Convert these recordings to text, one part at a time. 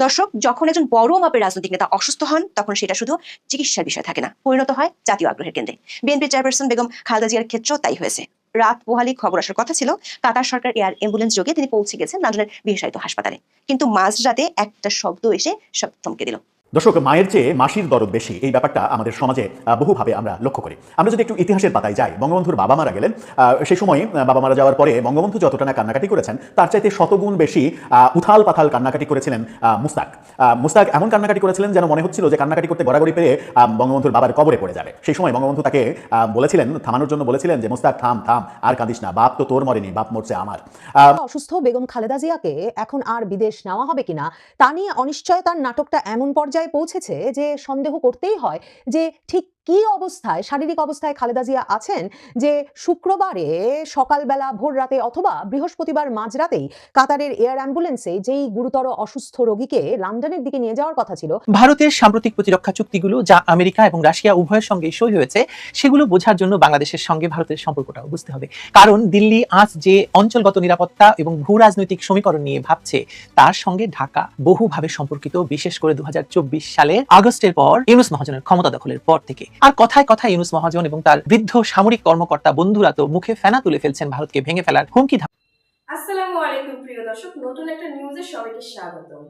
দর্শক, যখন একজন বড় মাপের রাজনৈতিক নেতা অসুস্থ হন তখন সেটা শুধু চিকিৎসার বিষয় থাকে না, পরিণত হয় জাতীয় আগ্রহের কেন্দ্রে। বিএনপির চেয়ারপারসন বেগম খালেদা জিয়ার ক্ষেত্রেও তাই হয়েছে। রাত পোহালি খবর আসার কথা ছিল কাতার সরকার এয়ার অ্যাম্বুলেন্স যোগে তিনি পৌঁছে গেছেন লন্ডনের বিশেষায়িত হাসপাতালে, কিন্তু মাঝরাতে একটা শব্দ এসে সব থমকে দিল। দর্শক, মায়ের চেয়ে মাসির দরদ বেশি, এই ব্যাপারটা আমাদের সমাজে বহুভাবে আমরা লক্ষ্য করি। আমরা যদি একটু ইতিহাসের পাতায় যাই, বঙ্গবন্ধুর বাবা মারা গেলেন, সেই সময় বাবা মারা যাওয়ার পরে বঙ্গবন্ধু যতটা না কান্নাকাটি করেছেন তার চাইতে শতগুণ বেশি উথাল পাথাল কান্নাকাটি করেছিলেন মুস্তাক। মুস্তাক এমন কান্নাকাটি করেছিলেন যেন মনে হচ্ছিল যে কান্নাকাটি করতে গড়াগড়ি পেয়ে বঙ্গবন্ধুর বাবার কবরে পড়ে যাবে। সেই সময় বঙ্গবন্ধু তাকে বলেছিলেন, থামানোর জন্য বলেছিলেন যে মুস্তাক থাম থাম, আর কাঁদিস না, বাপ তো তোর মরেনি, বাপ মরছে আমার। অসুস্থ বেগম খালেদা জিয়াকে এখন আর বিদেশ নেওয়া হবে কিনা তা নিয়ে অনিশ্চয়তার নাটকটা এমন পর্যায়ে পৌঁছেছে যে সন্দেহ করতেই হয় যে ঠিক কি অবস্থায়, শারীরিক অবস্থায় খালেদা জিয়া আছেন যে শুক্রবারে সকালবেলা ভোর রাতে অথবা বৃহস্পতিবার মাঝরাতেই কাতারের এয়ার অ্যাম্বুলেন্সে যেই গুরুতর অসুস্থ রোগীকে লন্ডনের দিকে নিয়ে যাওয়ার কথা ছিল। ভারতের সাম্প্রতিক প্রতিরক্ষা চুক্তিগুলো যা আমেরিকা এবং রাশিয়া উভয়ের সঙ্গে সই হয়েছে সেগুলো বোঝার জন্য বাংলাদেশের সঙ্গে ভারতের সম্পর্কটাও বুঝতে হবে। কারণ দিল্লি আজ যে অঞ্চলগত নিরাপত্তা এবং ভূ রাজনৈতিক সমীকরণ নিয়ে ভাবছে তার সঙ্গে ঢাকা বহুভাবে সম্পর্কিত, বিশেষ করে 2024 সালের আগস্টের পর ইউনূস মহাজনের ক্ষমতা দখলের পর থেকে। আর কথায় কথায় ইউনূস মহাজন এবং তার বৃদ্ধ সামরিক কর্মকর্তা বন্ধুরা তো মুখে ফেনা তুলে ফেলছেন ভারতকে ভেঙে ফেলার হুমকি। আসসালামু আলাইকুম প্রিয় দর্শক, নতুন একটা নিউজে সবাইকে স্বাগতম।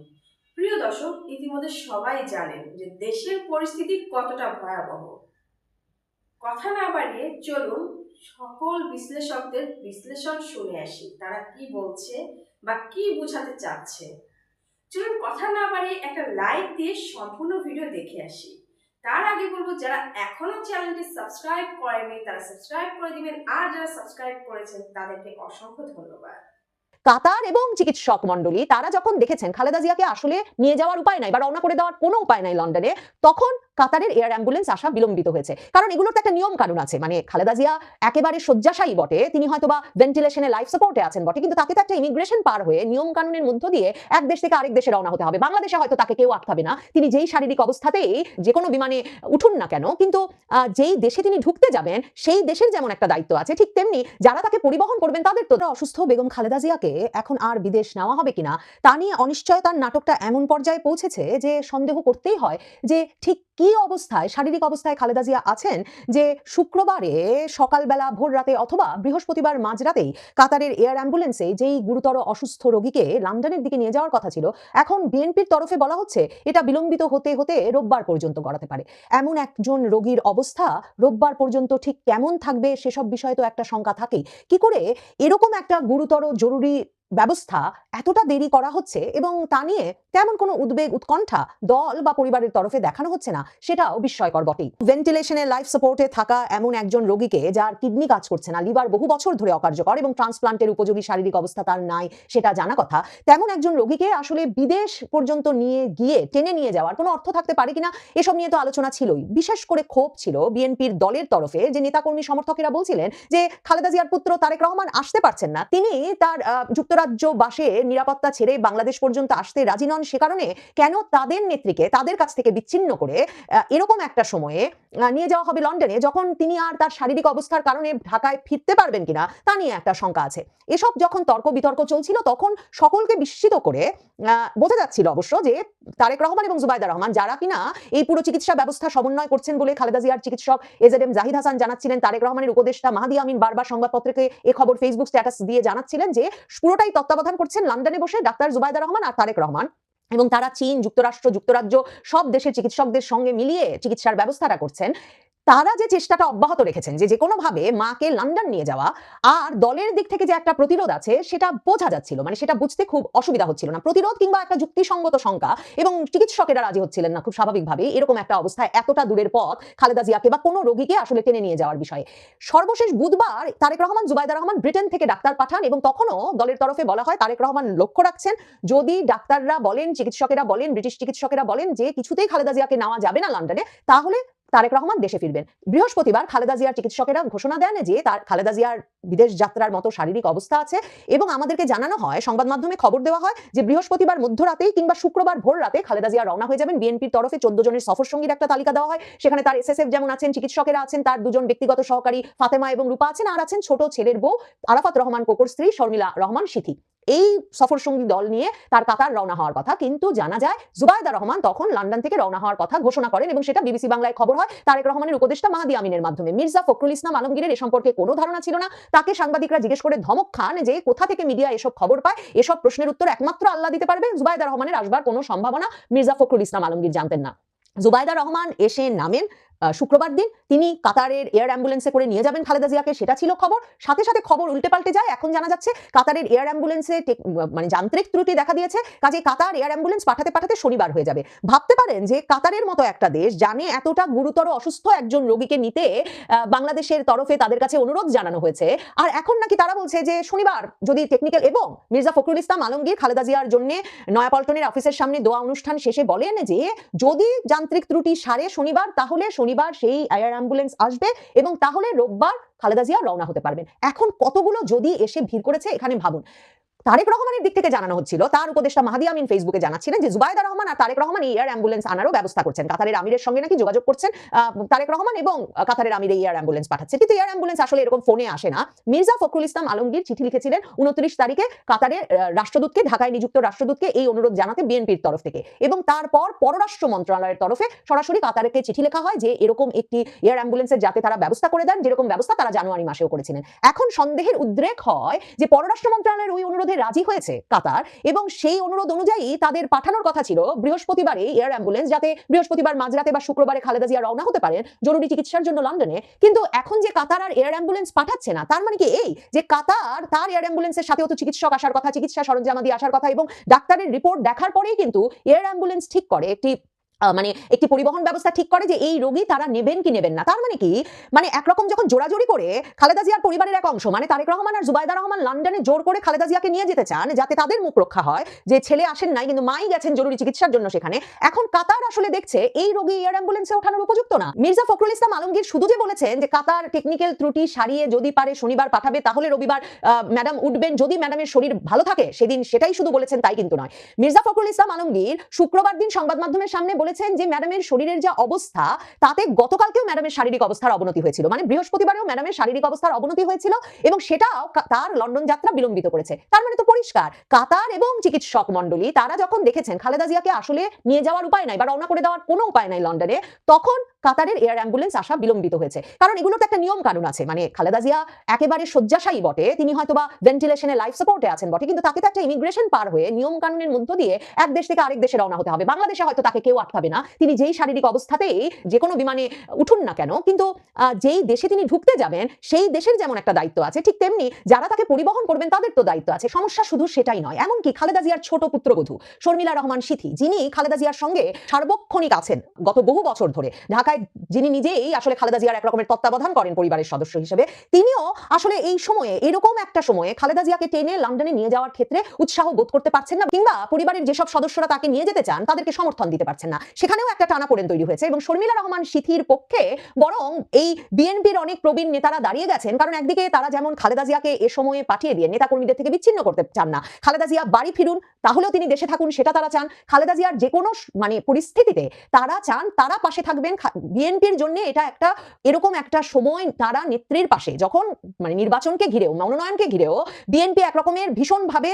প্রিয় দর্শক, ইতিমধ্যে সবাই জানেন যে দেশের পরিস্থিতি কতটা ভয়াবহ। কথা না বাড়িয়ে চলুন সকল বিশ্লেষকদের বিশ্লেষণ শুনে আসি, তারা কি বলছে বা কি বোঝাতে চাচ্ছে। চলুন কথা না বাড়িয়ে একটা লাইক দিয়ে সম্পূর্ণ ভিডিও দেখে আসি। তার আগে বলবো, যারা এখনো চ্যানেলটি সাবস্ক্রাইব করেনি তারা সাবস্ক্রাইব করে দিবেন, আর যারা সাবস্ক্রাইব করেছেন তাদেরকে অসংখ্য ধন্যবাদ। কাতার এবং চিকিৎসক মন্ডলী তারা যখন দেখেছেন খালেদা জিয়াকে আসলে নিয়ে যাওয়ার উপায় নাই বা রওনা করে দেওয়ার কোনো উপায় নাই লন্ডনে, তখন কাতারের এয়ার অ্যাম্বুলেন্স আসা বিলম্বিত হয়েছে। কারণ এগুলোর তো একটা নিয়ম কানুন আছে, মানে খালেদা জিয়া একেবারে শয্যাশায়ী বটে, তিনি হয়তো বা ভেন্টিলেশনে লাইফ সাপোর্টে আছেন বটে, কিন্তু তাকে তো একটা ইমিগ্রেশন পার হয়ে নিয়ম কানুনের মধ্য দিয়ে এক দেশ থেকে আরেক দেশে রওনা হতে হবে। বাংলাদেশে হয়তো তাকে কেউ আটকাবে না, তিনি যেই শারীরিক অবস্থাতেই যে কোনো বিমানে উঠুন না কেন, কিন্তু যেই দেশে তিনি ঢুকতে যাবেন সেই দেশের যেমন একটা দায়িত্ব আছে, ঠিক তেমনি যারা তাকে পরিবহন করবেন তাদের তো। অসুস্থ বেগম খালেদা জিয়াকে এখন আর বিদেশ নেওয়া হবে কিনা তা নিয়ে অনিশ্চয়তার নাটকটা এমন পর্যায়ে পৌঁছেছে যে সন্দেহ করতেই হয় যে ঠিক কি অবস্থায়, শারীরিক অবস্থায় খালেদা জিয়া আছেন যে শুক্রবারে সকালবেলা ভোর রাতে অথবা বৃহস্পতিবার মাঝরাতেই কাতারের এয়ার অ্যাম্বুলেন্সে যেই গুরুতর অসুস্থ রোগীকে লন্ডনের দিকে নিয়ে যাওয়ার কথা ছিল, এখন বিএনপির তরফে বলা হচ্ছে এটা বিলম্বিত হতে হতে রোববার পর্যন্ত গড়াতে পারে। এমন একজন রোগীর অবস্থা রোববার পর্যন্ত ঠিক কেমন থাকবে সেসব বিষয়ে তো একটা শঙ্কা থাকেই। কি করে এরকম একটা গুরুতর জরুরি ব্যবস্থা এতটা দেরি করা হচ্ছে এবং তা নিয়ে তেমন কোনো উদ্বেগ উৎকণ্ঠা দল বা পরিবারের তরফে দেখানো হচ্ছে না, সেটাও বিস্ময়কর বটেই। ভেন্টিলেশনে লাইফ সাপোর্টে থাকা এমন একজন রোগীকে, যার কিডনি কাজ করছে না, লিভার বহু বছর ধরে অকার্যকর এবং ট্রান্সপ্লান্টের উপযোগী শারীরিক অবস্থা তার নাই সেটা জানা কথা, তেমন একজন রোগীকে আসলে বিদেশ পর্যন্ত নিয়ে গিয়ে টেনে নিয়ে যাওয়ার কোনো অর্থ থাকতে পারে কিনা এসব নিয়ে তো আলোচনা ছিলই। বিশেষ করে ক্ষোভ ছিল বিএনপির দলের তরফে, যে নেতাকর্মী সমর্থকেরা বলছিলেন যে খালেদা জিয়ার পুত্র তারেক রহমান আসতে পারছেন না, তিনি তার যুক্তরাজ্যবাসে নিরাপত্তা ছেড়ে বাংলাদেশ পর্যন্ত আসতে রাজি নন, সে কারণে কেন তাদের নেত্রীকে তাদের কাছ থেকে বিচ্ছিন্ন করে এরকম একটা সময়ে নিয়ে যাওয়া হবে লন্ডনে, যখন তিনি আর তার শারীরিক অবস্থার কারণে ঢাকায় ফিরতে পারবেন কিনা তা নিয়ে একটা শঙ্কা আছে। এসব যখন তর্ক বিতর্ক চলছিল তখন সকলকে বিস্মিত করে বোঝা যাচ্ছিল অবশ্য যে তারেক রহমান এবং জুবাইদা রহমান, যারা কিনা এই পুরো চিকিৎসা ব্যবস্থা সমন্বয় করছেন বলে খালেদা জিয়ার চিকিৎসক এজেডএম জাহিদ হাসান জানাচ্ছিলেন, তারেক রহমানের উপদেষ্টা মাহাদি আমিন বারবার সংবাদপত্রকে এ খবর ফেসবুক স্ট্যাটাস দিয়ে জানাচ্ছিলেন যে পুরোটাই তত্ত্বাবধান করছেন লন্ডনে বসে ডাক্তার জুবাইদা রহমান আর তারেক রহমান, এবং তারা চীন, যুক্তরাষ্ট্র, যুক্তরাজ্য সব দেশের চিকিৎসকদের সঙ্গে মিলিয়ে চিকিৎসার ব্যবস্থাটা করছেন। তারা যে চেষ্টাটা অব্যাহত রেখেছেন যে কোনো ভাবে মাকে লন্ডন নিয়ে যাওয়া, আর দলের দিক থেকে যে একটা প্রতিরোধ আছে সেটা বোঝা যাচ্ছিল, মানে সেটা বুঝতে খুব অসুবিধা হচ্ছিল না, প্রতিরোধ কিংবা একটা যুক্তিসঙ্গত শঙ্কা, এবং চিকিৎসকেরা রাজি হচ্ছিলেন না খুব স্বাভাবিকভাবে এরকম একটা অবস্থায় এতটা দূরের পথ খালেদা জিয়াকে বা কোনো রোগীকে আসলে টেনে নিয়ে যাওয়ার বিষয়ে। সর্বশেষ বুধবার তারেক রহমান, জুবাইদা রহমান ব্রিটেন থেকে ডাক্তার পাঠান এবং তখনও দলের তরফে বলা হয় তারেক রহমান লক্ষ্য রাখছেন যদি ডাক্তাররা বলেন, চিকিৎসকেরা বলেন, ব্রিটিশ চিকিৎসকেরা বলেন যে কিছুতেই খালেদা জিয়াকে নেওয়া যাবে না লন্ডনে, তাহলে তারেক রহমান দেশে ফিরবেন। বৃহস্পতিবার খালেদা জিয়ার চিকিৎসকেরা ঘোষণা দেন যে তার খালেদা জিয়ার বিদেশ যাত্রার মতো শারীরিক অবস্থা আছে, এবং আমাদেরকে জানানো হয়, সংবাদ মাধ্যমে খবর দেওয়া হয় যে বৃহস্পতিবার মধ্যরাতেই কিংবা শুক্রবার ভোর রাতে খালেদা জিয়া রওনা হয়ে যাবেন। বিএনপির তরফে 14 জনের সফর সঙ্গীর একটা তালিকা দেওয়া হয়, সেখানে তার এসএসএফ যেমন আছেন, চিকিৎসকেরা আছেন, তার দুজন ব্যক্তিগত সহকারী ফাতেমা এবং রূপা আছেন, আর আছেন ছোট ছেলের বউ আরাফাত রহমান কোকর স্ত্রী শর্মিলা রহমান সিথি। এই সফর সঙ্গী দল নিয়ে তার কাতার রওনা হওয়ার কথা, কিন্তু জানা যায় জুবাইদা রহমান তখন লন্ডন থেকে রওনা হওয়ার কথা ঘোষণা করেন এবং সেটা বিবিসি বাংলায় খবর হয় তারেক রহমানের উপদেষ্টা মাহাদি আমিনের মাধ্যমে। মির্জা ফখরুল ইসলাম আলমগীরের এ সম্পর্কে কোনো ধারণা ছিল না। তাকে সাংবাদিকরা জিজ্ঞেস করে ধমক খান যে কোথা থেকে মিডিয়া এসব খবর পায়, এসব প্রশ্নের উত্তর একমাত্র আল্লাহ দিতে পারবে। জুবাইদা রহমানের আসবার কোনো সম্ভাবনা মির্জা ফখরুল ইসলাম আলমগীর জানতেন না। জুবাইদা রহমান এসে নামেন শুক্রবার দিন, তিনি কাতারের এয়ার অ্যাম্বুলেন্সে করে নিয়ে যাবেন খালেদা জিয়াকে, সেটা ছিল খবর। সাথে সাথে খবর উল্টে পাল্টে যায়। এখন জানা যাচ্ছে কাতারের এয়ার অ্যাম্বুলেন্সে মানে যান্ত্রিক ত্রুটি দেখা দিয়েছে, কাজে কাতার এয়ার অ্যাম্বুলেন্স পাঠাতে পাঠাতে শনিবার হয়ে যাবে। ভাবতে পারেন যে কাতারের মতো একটা দেশ জানে এতটা গুরুতর অসুস্থ একজন রোগীকে নিতে বাংলাদেশের তরফে তাদের কাছে অনুরোধ জানানো হয়েছে, আর এখন নাকি তারা বলছে যে শনিবার যদি টেকনিক্যাল, এবং মির্জা ফখরুল ইসলাম আলমগীর খালেদা জিয়ার জন্য নয়াপল্টনের অফিসের সামনে দোয়া অনুষ্ঠান শেষে বলেন যে যদি যান্ত্রিক ত্রুটি সারে শনিবার, তাহলে শনিবার সেই এয়ার অ্যাম্বুলেন্স আসবে এবং তাহলে রোববার খালেদা জিয়া রওনা হতে পারবেন। এখন কতগুলো যদি এসে ভিড় করেছে এখানে ভাবুন। তারেক রহমানের দিক থেকে জানানো হচ্ছিল, তার উপদেষ্টা মাহাদি আমিন ফেসবুকে জানাচ্ছিলেন যে জুবাইদা রহমান আর তারেক রহমান এই এয়ার অ্যাম্বুলেন্স আনারও ব্যবস্থা করছেন। কাতারের আমিরের সঙ্গে নাকি যোগাযোগ করছেন তারেক রহমান এবং কাতারের আমির এই এয়ার অ্যাম্বুলেন্স পাঠাচ্ছে, কিন্তু এয়ার অ্যাম্বুলেন্স আসলে এরকম ফোনে আসে না। মির্জা ফখরুল ইসলাম আলমগীর চিঠি লিখেছিলেন 29 তারিখে কাতারের রাষ্ট্রদূতকে, ঢাকায় নিযুক্ত রাষ্ট্রদূতকে এই অনুরোধ জানাতে বিএনপির তরফ থেকে, এবং তারপর পররাষ্ট্র মন্ত্রণালয়ের তরফে সরাসরি কাতারকে চিঠি লেখা হয় যে এরকম একটি এয়ার অ্যাম্বুলেন্সের যাতে তারা ব্যবস্থা করে দেন, যেরকম ব্যবস্থা তারা জানুয়ারি মাসেও করেছিলেন। এখন সন্দেহের উদ্রেক হয় যে পররাষ্ট্র মন্ত্রণালয়ের ওই অনুরোধে রাজি হয়েছে কাতার, এবং সেই অনুরোধ অনুযায়ী তাদের পাঠানোর কথা ছিল বৃহস্পতিবারে এয়ার অ্যাম্বুলেন্স, যাতে বৃহস্পতিবার মাঝরাতে বা শুক্রবারে খালেদা জিয়া রওনা হতে পারেন জরুরি চিকিৎসার জন্য লন্ডনে। কিন্তু এখন যে কাতার আর এয়ার অ্যাম্বুলেন্স পাঠাচ্ছে না, তার মানে কি এই যে কাতার তার এয়ার অ্যাম্বুলেন্সের সাথেও তো চিকিৎসক আসার কথা, চিকিৎসা সরঞ্জামাদি আসার কথা, এবং ডাক্তারের রিপোর্ট দেখার পরেই কিন্তু এয়ার অ্যাম্বুলেন্স ঠিক করে একটি পরিবহন ব্যবস্থা ঠিক করে যে এই রোগী তারা নেবেন কি নেবেন না। তার মানে কি, মানে একরকম যখন জোরাজোরি করে খালেদা জিয়ার পরিবারের এক অংশ মানে তারেক রহমান আর জুবাইদা রহমান লন্ডনে জোর করে খালেদা জিয়াকে নিয়ে যেতে চান যাতে তাদের মুখ রক্ষা হয়, যে ছেলে আসেন নাই কিন্তু মাই গেছেন জরুরি চিকিৎসার জন্য সেখানে। এখন কাতার আসলে দেখছে এই রোগী এয়ার অ্যাম্বুলেন্সে ওঠানোর উপযুক্ত না। মির্জা ফখরুল ইসলাম আলমগীর শুধু যে বলেছেন যে কাতার টেকনিক্যাল ত্রুটি সারিয়ে যদি পারে শনিবার পাঠাবে, তাহলে রবিবার ম্যাডাম উঠবেন, যদি ম্যাডামের শরীর ভালো থাকে সেদিন, সেটাই শুধু বলেছেন তাই কিন্তু নয়। মির্জা ফখরুল ইসলাম আলমগীর শুক্রবার দিন সংবাদ মাধ্যমের সামনে বলেছেন যে ম্যাডামের শরীরের যা অবস্থা, তাতে গতকালকেও ম্যাডামের শারীরিক অবস্থার অবনতি হয়েছিল, মানে বৃহস্পতিবারেও ম্যাডামের শারীরিক অবস্থার অবনতি হয়েছিল এবং সেটাও তার লন্ডন যাত্রা বিলম্বিত করেছে। তার মানে তো পরিষ্কার কাতার এবং চিকিৎসক মন্ডলী তারা যখন দেখেছেন খালেদা জিয়াকে আসলে নিয়ে যাওয়ার উপায় নাই বা রওনা করে দেওয়ার কোনো উপায় নাই লন্ডনে, তখন কাতারের এয়ার অ্যাম্বুলেন্স আসা বিলম্বিত হয়েছে। কারণ এগুলোর তো একটা নিয়ম কানুন আছে, মানে খালেদা জিয়া একেবারে শয্যাশায়ী বটে, তিনি হয়তোবা ভেন্টিলেশনে লাইফ সাপোর্টে আছেন বটে, কিন্তু তাকে তো একটা ইমিগ্রেশন পার হয়ে নিয়ম কানুনের মধ্য দিয়ে এক দেশ থেকে আরেক দেশে রওনা হতে হবে। বাংলাদেশে হয়তো তাকে কেউ আটকাবে না, তিনি যেই শারীরিক অবস্থাতেই যে কোনো বিমানে উঠুন না কেন, কিন্তু যেই দেশে তিনি ঢুকতে যাবেন সেই দেশের যেমন একটা দায়িত্ব আছে, ঠিক তেমনি যারা তাকে পরিবহন করবেন তাদের তো দায়িত্ব আছে। সমস্যা শুধু সেটাই নয়, এমনকি খালেদা জিয়ার ছোট পুত্রবধূ শর্মিলা রহমান সিথি, যিনি খালেদা জিয়ার সঙ্গে সার্বক্ষণিক আছেন গত বহু বছর ধরে ঢাকায়, যিনি নিজেই আসলে খালেদা জিয়ার এক রকমের তত্ত্বাবধান করেন পরিবারের সদস্য হিসেবে, তিনিও আসলে এই সময়ে, এরকম একটা সময়ে খালেদা জিয়াকে টেনে লন্ডনে নিয়ে যাওয়ার ক্ষেত্রে উৎসাহ বোধ করতে পারছেন না, কিংবা পরিবারের যেসব সদস্যরা তাকে নিয়ে যেতে চান তাদেরকে সমর্থন দিতে পারছেন না। সেখানেও একটা টানাপোড়েন তৈরি হয়েছে এবং শর্মিলা রহমান সিথির পক্ষে বরং এই বিএনপির অনেক প্রবীণ নেতারা দাঁড়িয়ে গেছেন। কারণ একদিকে তারা যেমন খালেদা জিয়াকে এ সময়ে পাঠিয়ে দিয়ে নেতাকর্মীদের থেকে বিচ্ছিন্ন করতে চান না, খালেদা জিয়া বাড়ি ফিরুন, তাহলেও তিনি দেশে থাকুন সেটা তারা চান। খালেদা জিয়ার যে কোনো পরিস্থিতিতে তারা চান তারা পাশে থাকবেন। বিএনপির জন্য এটা একটা এরকম একটা সময়, তারা নেত্রীর পাশে যখন নির্বাচনকে ঘিরেও, মনোনয়নকে ঘিরেও বিএনপি এক রকমের ভীষণভাবে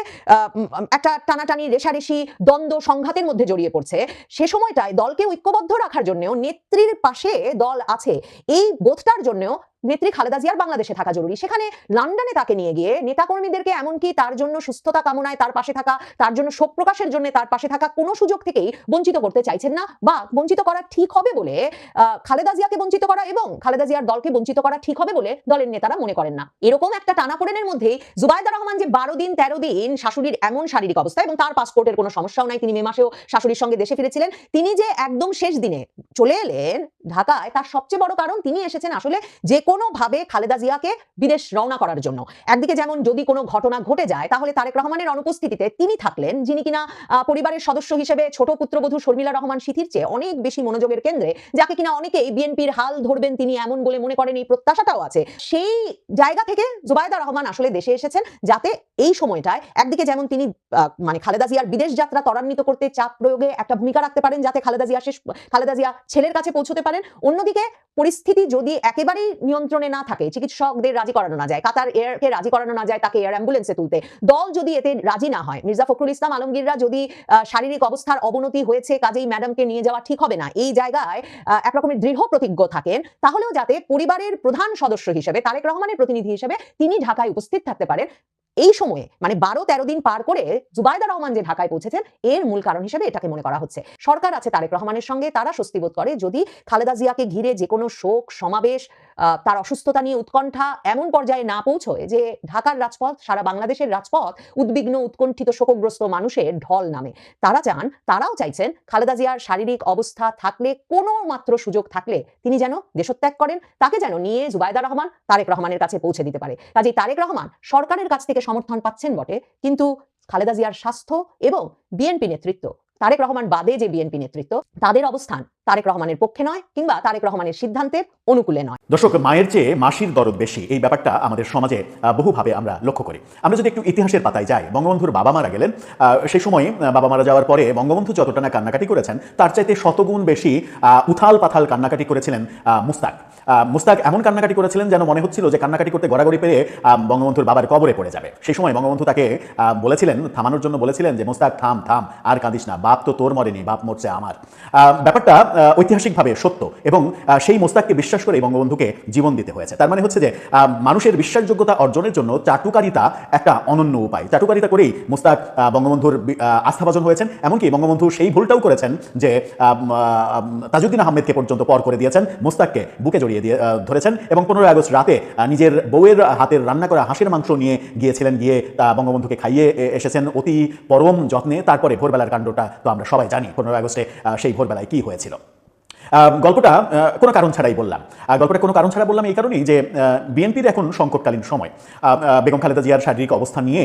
একটা টানাটানি, রেশারেশি, দ্বন্দ্ব, সংঘাতের মধ্যে জড়িয়ে পড়ছে, সে সময়টায় দলকে ঐক্যবদ্ধ রাখার জন্য নেত্রীর পাশে দল আছে, এই বোধটার জন্য নেত্রী খালেদা জিয়ার বাংলাদেশে থাকা জরুরি। সেখানে লন্ডনে তাকে নিয়ে গিয়ে নেতাকর্মীদেরকে এমনকি তার জন্য সুস্থতা কামনায় তার পাশে থাকা, তার জন্য শোক প্রকাশের জন্য তার পাশে থাকা কোনো সুযোগ থেকেই বঞ্চিত করতে চাইছেন না, বা বঞ্চিত করা ঠিক হবে বলে খালেদা জিয়াকে বঞ্চিত করা এবং খালেদা জিয়ার দলকে বঞ্চিত করা ঠিক হবে বলে দলের নেতারা মনে করেন না। এরকম একটা টানাপোড়েনের মধ্যেই জুবাইদা রহমান যে 12 দিন 13 দিন শাশুড়ির এমন শারীরিক অবস্থা, এবং তার পাসপোর্টের কোনো সমস্যাও নাই, তিনি মে মাসেও শাশুড়ির সঙ্গে দেশে ফিরেছিলেন, তিনি যে একদম শেষ দিনে চলে এলেন ঢাকায়, তার সবচেয়ে বড় কারণ তিনি এসেছেন আসলে যে কোনো ভাবে খালেদা জিয়াকে বিদেশ রওনা করার জন্য। একদিকে যেমন যদি কোনো ঘটনা ঘটে যায় তাহলে তারেক রহমানের অনুপস্থিতিতে তিনি থাকলেন, যিনি কিনা পরিবারের সদস্য হিসেবে ছোট পুত্রবধূ শর্মিলা রহমান সিথির চেয়ে অনেক বেশি মনোযোগের কেন্দ্রে, যাকে কিনা অনেকেই বিএনপির হাল ধরবেন তিনি এমন বলে মনে করেন, এই প্রত্যাশাটাও আছে। সেই জায়গা থেকে জুবাইদা রহমান আসলে দেশে এসেছেন যাতে এই সময়টায় একদিকে যেমন তিনি খালেদা জিয়ার বিদেশ যাত্রা ত্বরান্বিত করতে চাপ প্রয়োগে একটা ভূমিকা রাখতে পারেন, যাতে খালেদা জিয়া ছেলের কাছে পৌঁছতে পারেন, অন্যদিকে পরিস্থিতি যদি একেবারেই নিয়ন্ত্রণে না থাকে, চিকিৎসকদের রাজি করানো না যায়, কাতার এয়ারকে রাজি করানো না যায় তাকে এয়ার অ্যাম্বুলেন্সে তুলতে, দল যদি এতে রাজি না হয়, মির্জা ফখরুল ইসলাম আলমগীররা যদি শারীরিক অবস্থার অবনতি হয়েছে কাজেই ম্যাডামকে নিয়ে যাওয়া ঠিক হবে না, এই জায়গায় একরকমের দৃঢ় প্রতিজ্ঞ থাকেন, তাহলেও যাতে পরিবারের প্রধান সদস্য হিসেবে, তারেক রহমানের প্রতিনিধি হিসেবে তিনি ঢাকায় উপস্থিত থাকতে পারেন। এই সময়ে মানে 12-13 দিন পার করে জুবাইদা রহমান যে ঢাকায় পৌঁছেছেন, এর মূল কারণ হিসেবে এটাকে মনে করা হচ্ছে। সরকার আছে তারেক রহমানের সঙ্গে, তারা স্বস্তি বোধ করে যদি খালেদা জিয়াকে ঘিরে যে কোনো শোক সমাবেশ, তার অসুস্থতা নিয়ে উৎকণ্ঠা এমন পর্যায়ে না পৌঁছয় যে ঢাকার রাজপথ, সারা বাংলাদেশের রাজপথ উদ্বিগ্ন উৎকণ্ঠিত শোকগ্রস্ত মানুষের ঢল নামে। তারাও চাইছেন খালেদা জিয়ার শারীরিক অবস্থা থাকলে, কোনো মাত্র সুযোগ থাকলে তিনি যেন দেশত্যাগ করেন, তাকে যেন নিয়ে জুবাইদা রহমান তারেক রহমানের কাছে পৌঁছে দিতে পারে। কাজেই তারেক রহমান সরকারের কাছ থেকে সমর্থন পাচ্ছেন বটে, কিন্তু খালেদা জিয়ার স্বাস্থ্য এবং বিএনপি নেতৃত্ব, তারেক রহমান বাদে যে বিএনপি নেতৃত্ব, তাদের অবস্থান তারেক রহমানের পক্ষে নয় কিংবা তারেক রহমানের সিদ্ধান্তের অনুকূলে নয়। দর্শক, মায়ের চেয়ে মাসির দরদ বেশি, এই ব্যাপারটা আমাদের সমাজে বহুভাবে আমরা লক্ষ্য করি। আমরা যদি একটু ইতিহাসের পাতায় যাই, বঙ্গবন্ধুর বাবা মারা গেলেন, সেই সময় বাবা মারা যাওয়ার পরে বঙ্গবন্ধু যতটা না কান্নাকাটি করেছেন তার চাইতে শতগুণ বেশি উথাল পাথাল কান্নাকাটি করেছিলেন মুস্তাক এমন কান্নাকাটি করেছিলেন যেন মনে হচ্ছিল যে কান্নাকাটি করতে গড়াগড়ি পেরে বঙ্গবন্ধুর বাবার কবরে পড়ে যাবে। সেই সময় বঙ্গবন্ধু তাকে বলেছিলেন, থামানোর জন্য বলেছিলেন যে মুস্তাক থাম থাম, আর কাঁদিস না, বাপ তো তোর মরেনি, বাপ মরছে আমার। ব্যাপারটা ঐতিহাসিকভাবে সত্য, এবং সেই মুস্তাককে বিশ্বাস করে বঙ্গবন্ধুকে জীবন দিতে হয়েছে। তার মানে হচ্ছে যে মানুষের বিশ্বাসযোগ্যতা অর্জনের জন্য চাটুকারিতা একটা অনন্য উপায়। চাটুকারিতা করেই মুস্তাক বঙ্গবন্ধুর আস্থাভাজন হয়েছেন। এমনকি বঙ্গবন্ধু সেই ভুলটাও করেছেন যে তাজউদ্দিন আহমেদকে পর্যন্ত পর করে দিয়েছেন, মুস্তাককে বুকে জড়িয়ে দিয়ে ধরেছেন, এবং 15 আগস্ট রাতে নিজের বউয়ের হাতের রান্না করা হাঁসের মাংস নিয়ে গিয়েছিলেন, গিয়ে বঙ্গবন্ধুকে খাইয়ে এসেছেন অতি পরম যত্নে। তারপরে ভোরবেলার কাণ্ডটা তো আমরা সবাই জানি, 15 আগস্টে সেই ভোরবেলায় কি হয়েছিল। গল্পটা কোনো কারণ ছাড়াই বললাম। গল্পটা কোনো কারণ ছাড়া বললাম এই কারণেই যে বিএনপির এখন সংকটকালীন সময়, বেগম খালেদা জিয়ার শারীরিক অবস্থা নিয়ে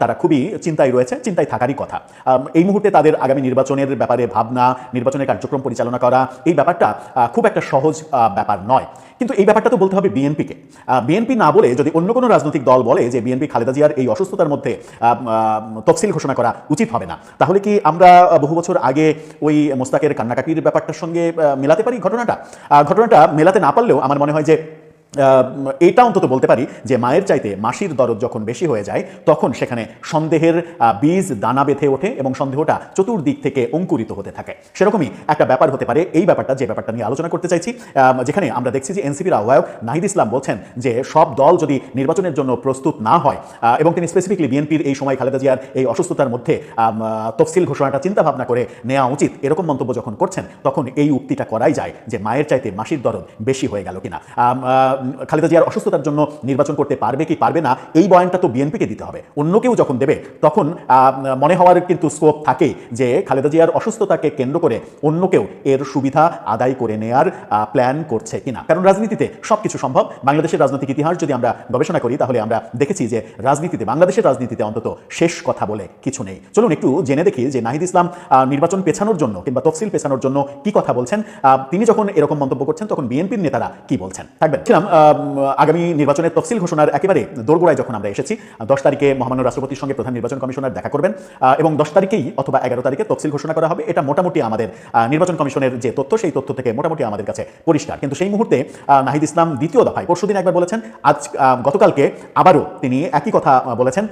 তারা খুবই চিন্তায় রয়েছে, চিন্তায় থাকারই কথা। এই মুহূর্তে তাদের আগামী নির্বাচনের ব্যাপারে ভাবনা, নির্বাচনের কার্যক্রম পরিচালনা করা, এই ব্যাপারটা খুব একটা সহজ ব্যাপার নয়। কিন্তু এই ব্যাপারটা তো বলতে হবে বিএনপিকে। বিএনপি না বলে যদি অন্য কোনো রাজনৈতিক দল বলে যে বিএনপি খালেদা জিয়ার এই অসুস্থতার মধ্যে তফসিল ঘোষণা করা উচিত হবে না, তাহলে কি আমরা বহু বছর আগে ওই মোস্তাকের কান্নাকাটির ব্যাপারটার সঙ্গে মেলাতে পারি? ঘটনাটা মেলাতে না পারলেও আমার মনে হয় যে এইটা অন্তত বলতে পারি যে মায়ের চাইতে মাসির দরদ যখন বেশি হয়ে যায়, তখন সেখানে সন্দেহের বীজ দানা বেঁধে ওঠে এবং সন্দেহটা চতুর্দিক থেকে অঙ্কুরিত হতে থাকে। সেরকমই একটা ব্যাপার হতে পারে এই ব্যাপারটা, যে ব্যাপারটা নিয়ে আলোচনা করতে চাইছি, যেখানে আমরা দেখছি যে এনসিপির আহ্বায়ক নাহিদ ইসলাম বলছেন যে সব দল যদি নির্বাচনের জন্য প্রস্তুত না হয়, এবং তিনি স্পেসিফিকলি বিএনপির এই সময় খালেদা জিয়ার এই অসুস্থতার মধ্যে তফসিল ঘোষণাটা চিন্তা ভাবনা করে নেওয়া উচিত, এরকম মন্তব্য যখন করছেন, তখন এই উক্তিটা করাই যায় যে মায়ের চাইতে মাসির দরদ বেশি হয়ে গেল কিনা। খালেদা জিয়ার অসুস্থতার জন্য নির্বাচন করতে পারবে কি পারবে না, এই বয়ানটা তো বিএনপিকে দিতে হবে। অন্য কেউ যখন দেবে তখন মনে হওয়ার কিন্তু স্কোপ থাকে যে খালেদা জিয়ার অসুস্থতাকে কেন্দ্র করে অন্য কেউ এর সুবিধা আদায় করে নেয়ার প্ল্যান করছে কিনা। কারণ রাজনীতিতে সবকিছু সম্ভব। বাংলাদেশের রাজনৈতিক ইতিহাস যদি আমরা গবেষণা করি, তাহলে আমরা দেখেছি যে বাংলাদেশের রাজনীতিতে অন্তত শেষ কথা বলে কিছু নেই। চলুন একটু জেনে দেখি যে নাহিদ ইসলাম নির্বাচন পেছানোর জন্য কিংবা তফসিল পেছানোর জন্য কি কথা বলছেন। তিনি যখন এরকম মন্তব্য করছেন, তখন বিএনপির নেতারা কি বলছেন। থাকবেন আগামী নির্বাচনের তফসিল ঘোষণার একেবারে দোরগোড়ায় যখন আমরা এসেছি, 10 তারিখে মহামান্য রাষ্ট্রপতির সঙ্গে প্রধান নির্বাচন কমিশনার দেখা করবেন, এবং 10 তারিখেই অথবা 11 তারিখে তফসিল ঘোষণা করা হবে। এটা মোটামুটি আমাদের নির্বাচন কমিশনের যে তথ্য, সেই তথ্য থেকে মোটামুটি আমাদের কাছে পরিষ্কার। কিন্তু সেই মুহূর্তে নাহিদ ইসলাম দ্বিতীয় দফায়, পরশুদিন একবার বলেছেন, গতকালকে আবারও তিনি একই কথা বলেছেন,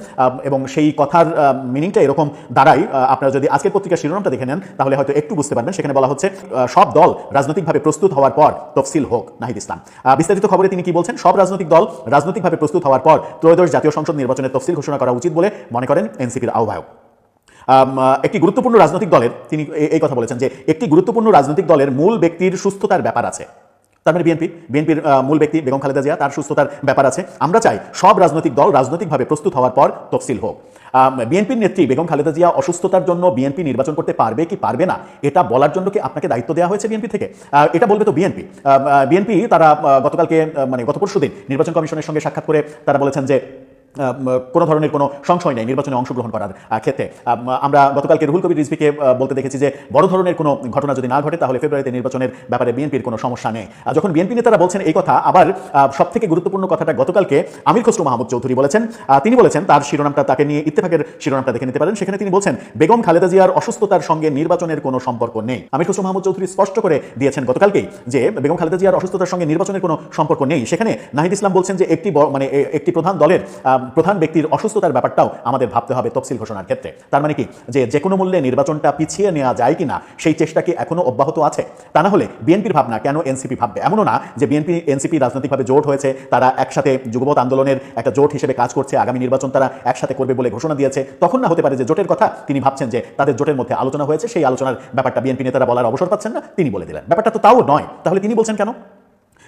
এবং সেই কথার মিনিংটা এরকম দাঁড়ায়। আপনারা যদি আজকের পত্রিকার শিরোনামটা দেখে নেন, তাহলে হয়তো একটু বুঝতে পারবেন। সেখানে বলা হচ্ছে সব দল রাজনৈতিকভাবে প্রস্তুত হওয়ার পর তফসিল হোক। নাহিদ ইসলাম বিস্তারিত খবরে তিনি কি বলছেন, সব রাজনৈতিক দল রাজনৈতিকভাবে প্রস্তুত হওয়ার পর ত্রয়োদশ জাতীয় সংসদ নির্বাচনের তফসিল ঘোষণা করা উচিত বলে মনে করেন এনসিপির আহ্বায়ক। একটি গুরুত্বপূর্ণ রাজনৈতিক দলের, তিনি এই কথা বলেছেন যে একটি গুরুত্বপূর্ণ রাজনৈতিক দলের মূল ব্যক্তির সুস্থতার ব্যাপার আছে। তার মানে বিএনপির মূল ব্যক্তি বেগম খালেদা জিয়া, তার সুস্থতার ব্যাপার আছে। আমরা চাই সব রাজনৈতিক দল রাজনৈতিকভাবে প্রস্তুত হওয়ার পর তফসিল হোক। বিএনপির নেত্রী বেগম খালেদা জিয়া অসুস্থতার জন্য বিএনপি নির্বাচন করতে পারবে কি পারবে না, এটা বলার জন্য কি আপনাকে দায়িত্ব দেওয়া হয়েছে বিএনপি থেকে? এটা বলবে তো বিএনপি। তারা গত পরশুদিন নির্বাচন কমিশনের সঙ্গে সাক্ষাৎ করে তারা বলেছেন যে কোনো ধরনের কোনো সংশয় নেই নির্বাচনে অংশগ্রহণ করার ক্ষেত্রে। আমরা গতকালকে রুহুল কবির রিজভীকে বলতে দেখেছি যে বড় ধরনের কোনো ঘটনা যদি না ঘটে তাহলে ফেব্রুয়ারিতে নির্বাচনের ব্যাপারে বিএনপির কোনো সমস্যা নেই। যখন বিএনপি নেতারা বলছেন এই কথা, আবার সবথেকে গুরুত্বপূর্ণ কথাটা গতকালকে আমির খসরু মাহমুদ চৌধুরী বলেছেন। তিনি বলেছেন, তার শিরোনামটা তাকে নিয়ে ইত্তেফাকের শিরোনামটা দেখে নিতে পারেন, সেখানে তিনি বলছেন বেগম খালেদা জিয়ার অসুস্থতার সঙ্গে নির্বাচনের কোনো সম্পর্ক নেই। আমির খসরু মাহমুদ চৌধুরী স্পষ্ট করে দিয়েছেন গতকালকেই যে বেগম খালেদা জিয়ার অসুস্থতার সঙ্গে নির্বাচনের কোনো সম্পর্ক নেই। সেখানে নাহিদ ইসলাম বলছেন যে একটি প্রধান দলের প্রধান ব্যক্তির অসুস্থতার ব্যাপারটাও আমাদের ভাবতে হবে তফসিল ঘোষণার ক্ষেত্রে। তার মানে কি যে কোনো মূল্যে নির্বাচনটা পিছিয়ে নেওয়া যায় কিনা সেই চেষ্টা কি এখনো অব্যাহত আছে? তা না হলে বিএনপির ভাবনা কেন এনসিপি ভাববে? এমনও না যে বিএনপি এনসিপি রাজনৈতিকভাবে জোট হয়েছে, তারা একসাথে যুগপৎ আন্দোলনের একটা জোট হিসেবে কাজ করছে, আগামী নির্বাচন তারা একসাথে করবে বলে ঘোষণা দিয়েছে। তখন না হতে পারে যে জোটের কথা তিনি ভাবছেন যে তাদের জোটের মধ্যে আলোচনা হয়েছে, সেই আলোচনার ব্যাপারটা বিএনপি নেতারা বলার অবসর পাচ্ছেন না, তিনি বলে দিলেন। ব্যাপারটা তো তাও নয়, তাহলে তিনি বলছেন কেন?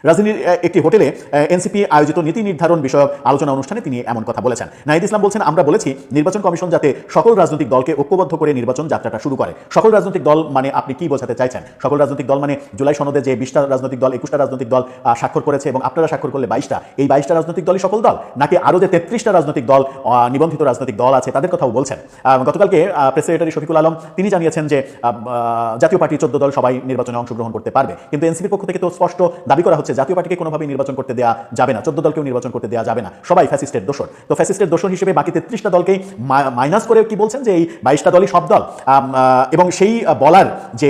রাজধানীর একটি হোটেলে এনসিপি আয়োজিত নীতি নির্ধারণ বিষয়ক আলোচনা অনুষ্ঠানে তিনি এমন কথা বলেছেন। নাহিদ ইসলাম বলছেন, আমরা বলেছি নির্বাচন কমিশন যাতে সকল রাজনৈতিক দলকে ঐক্যবদ্ধ করে নির্বাচন যাত্রাটা শুরু করে। সকল রাজনৈতিক দল মানে আপনি কি বোঝাতে চাইছেন? সকল রাজনৈতিক দল মানে জুলাই সনদে যে 20টা রাজনৈতিক দল 21টা রাজনৈতিক দল স্বাক্ষর করেছে এবং আপনারা স্বাক্ষর করলে 22টা, এই 22টা রাজনৈতিক দলই সকল দল, নাকি আরও যে 33টা রাজনৈতিক দল নিবন্ধিত রাজনৈতিক দল আছে তাদের কথাও বলছেন? গতকালকে প্রেস সেক্রেটারি শফিকুল আলম তিনি জানিয়েছেন যে জাতীয় পার্টি 14 দল সবাই নির্বাচনে অংশগ্রহণ করতে পারবে, কিন্তু এনসিপির পক্ষ থেকে তো স্পষ্ট দাবি করা হচ্ছে জাতীয় পার্টিকে কোনোভাবে নির্বাচন করতে দেওয়া যাবে না, 14 দলকেও নির্বাচন করতে দেওয়া যাবে না, সবাই ফ্যাসিস্টের দোষর। তো ফ্যাসিস্টের দোষর হিসেবে বাকি 33টা দলকেই মাইনাস করে কি বলছেন যে এই 22টা দলই সব দল, এবং সেই বলার যে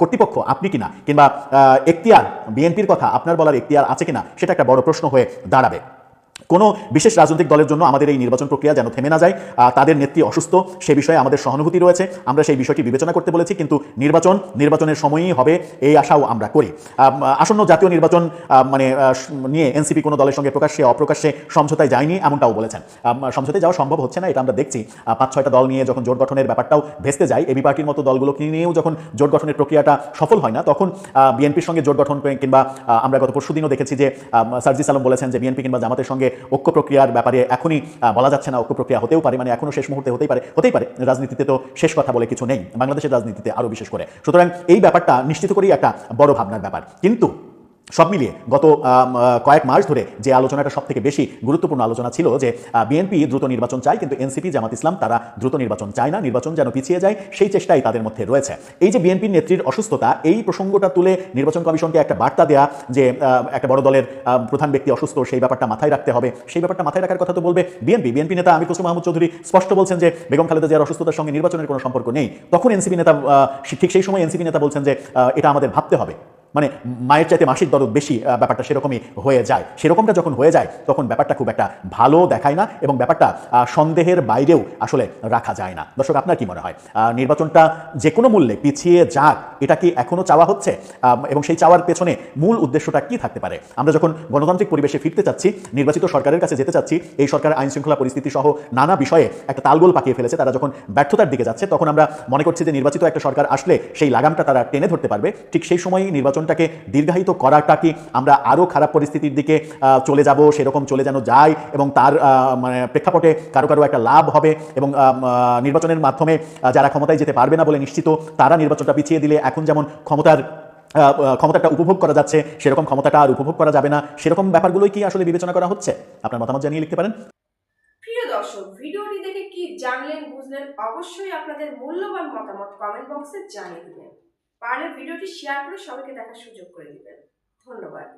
কর্তৃপক্ষ আপনি কিনা, কিংবা এখতিয়ার বিএনপির কথা আপনার বলার এখতিয়ার আছে কিনা, সেটা একটা বড় প্রশ্ন হয়ে দাঁড়াবে। কোনো বিশেষ রাজনৈতিক দলের জন্য আমাদের এই নির্বাচন প্রক্রিয়া যেন থেমে না যায়। তাদের নেত্রী অসুস্থ, সে বিষয়ে আমাদের সহানুভূতি রয়েছে, আমরা সেই বিষয়টি বিবেচনা করতে বলেছি, কিন্তু নির্বাচনের সময়ই হবে এই আশাও আমরা করি। আসন্ন জাতীয় নির্বাচন নিয়ে এনসিপি কোনো দলের সঙ্গে প্রকাশ্যে অপ্রকাশ্যে সমঝোতায় যায়নি এমনটাও বলেছেন। সমঝোতায় যাওয়া সম্ভব হচ্ছে না, এটা আমরা দেখছি। 5-6টা দল নিয়ে যখন জোট গঠনের ব্যাপারটাও ভেস্তে যায়, এবি পার্টির মতো দলগুলোকে নিয়েও যখন জোট গঠনের প্রক্রিয়াটা সফল হয় না, তখন বিএনপির সঙ্গে জোট গঠন কিংবা আমরা গত পরশুদিনও দেখেছি যে সার্জিস আলম বলেছেন যে বিএনপি কিংবা জামাতের সঙ্গে ঐক্য প্রক্রিয়ার ব্যাপারে এখনই বলা যাচ্ছে না, ঐক্য প্রক্রিয়া হতেও পারে, মানে এখনো শেষ মুহূর্তে হতেই পারে। রাজনীতিতে তো শেষ কথা বলে কিছু নেই, বাংলাদেশের রাজনীতিতে আরো বিশেষ করে। সুতরাং এই ব্যাপারটা নিশ্চিত করেই একটা বড় ভাবনার ব্যাপার। কিন্তু সব মিলিয়ে গত কয়েক মাস ধরে যে আলোচনাটা সব থেকে বেশি গুরুত্বপূর্ণ আলোচনা ছিল যে বিএনপি দ্রুত নির্বাচন চায়, কিন্তু এনসিপি জামাত ইসলাম তারা দ্রুত নির্বাচন চায় না, নির্বাচন যেন পিছিয়ে যায় সেই চেষ্টাই তাদের মধ্যে রয়েছে। এই যে বিএনপির নেত্রীর অসুস্থতা, এই প্রসঙ্গটা তুলে নির্বাচন কমিশনকে একটা বার্তা দেয়া যে একটা বড় দলের প্রধান ব্যক্তি অসুস্থ, সেই ব্যাপারটা মাথায় রাখতে হবে, সেই ব্যাপারটা মাথায় রাখার কথা তো বলবে বিএনপি নেতা আমির খসরু মাহমুদ চৌধুরী স্পষ্ট বলছেন যে বেগম খালেদা জিয়ার অসুস্থতার সঙ্গে নির্বাচনের কোনো সম্পর্ক নেই। তখন এনসিপি নেতা ঠিক সেই সময় এনসিপি নেতা বলছেন যে এটা আমাদের ভাবতে হবে, মানে মায়ের চাইতে মাসির দরদ বেশি, ব্যাপারটা সেরকমই হয়ে যায়। সেরকমটা যখন হয়ে যায় তখন ব্যাপারটা খুব একটা ভালো দেখায় না এবং ব্যাপারটা সন্দেহের বাইরেও আসলে রাখা যায় না। দর্শক, আপনার কি মনে হয় নির্বাচনটা যে কোনো মূল্যে পিছিয়ে যাক, এটা কি এখনো চাওয়া হচ্ছে? এবং সেই চাওয়ার পেছনে মূল উদ্দেশ্যটা কি থাকতে পারে? আমরা যখন গণতান্ত্রিক পরিবেশে ফিরতে চাচ্ছি, নির্বাচিত সরকারের কাছে যেতে চাচ্ছি, এই সরকার আইন শৃঙ্খলা পরিস্থিতি সহ নানা বিষয়ে একটা তালগোল পাকিয়ে ফেলেছে, তারা যখন ব্যর্থতার দিকে যাচ্ছে, তখন আমরা মনে করছি যে নির্বাচিত একটা সরকার আসলে সেই লাগামটা তারা টেনে ধরতে পারবে। ঠিক সেই সময়ই নির্বাচনটাকে দীর্ঘায়িত করাটা কি আমরা আরো খারাপ পরিস্থিতির দিকে চলে যাব, সেরকম চলে যেন যায় এবং তার প্রেক্ষাপটে কারো একটা লাভ হবে এবং নির্বাচনের মাধ্যমে যারা ক্ষমতায় যেতে পারবে না বলে নিশ্চিত, তারা নির্বাচনটা পিছিয়ে দিলে এখন যেমন ক্ষমতাটা উপভোগ করা যাচ্ছে, সেরকম ক্ষমতাটা আর উপভোগ করা যাবে না, সেরকম ব্যাপারগুলোই কি আসলে বিবেচনা করা হচ্ছে? আপনার মতামত জানিয়ে লিখতে পারেন। প্রিয় দর্শক, ভিডিওটি দেখে কি জানলেন বুঝলেন অবশ্যই আপনাদের মূল্যবান মতামত কমেন্ট বক্সে জানিয়ে দিবেন। পারলে ভিডিওটি শেয়ার করে সবাইকে দেখার সুযোগ করে দিবেন। ধন্যবাদ।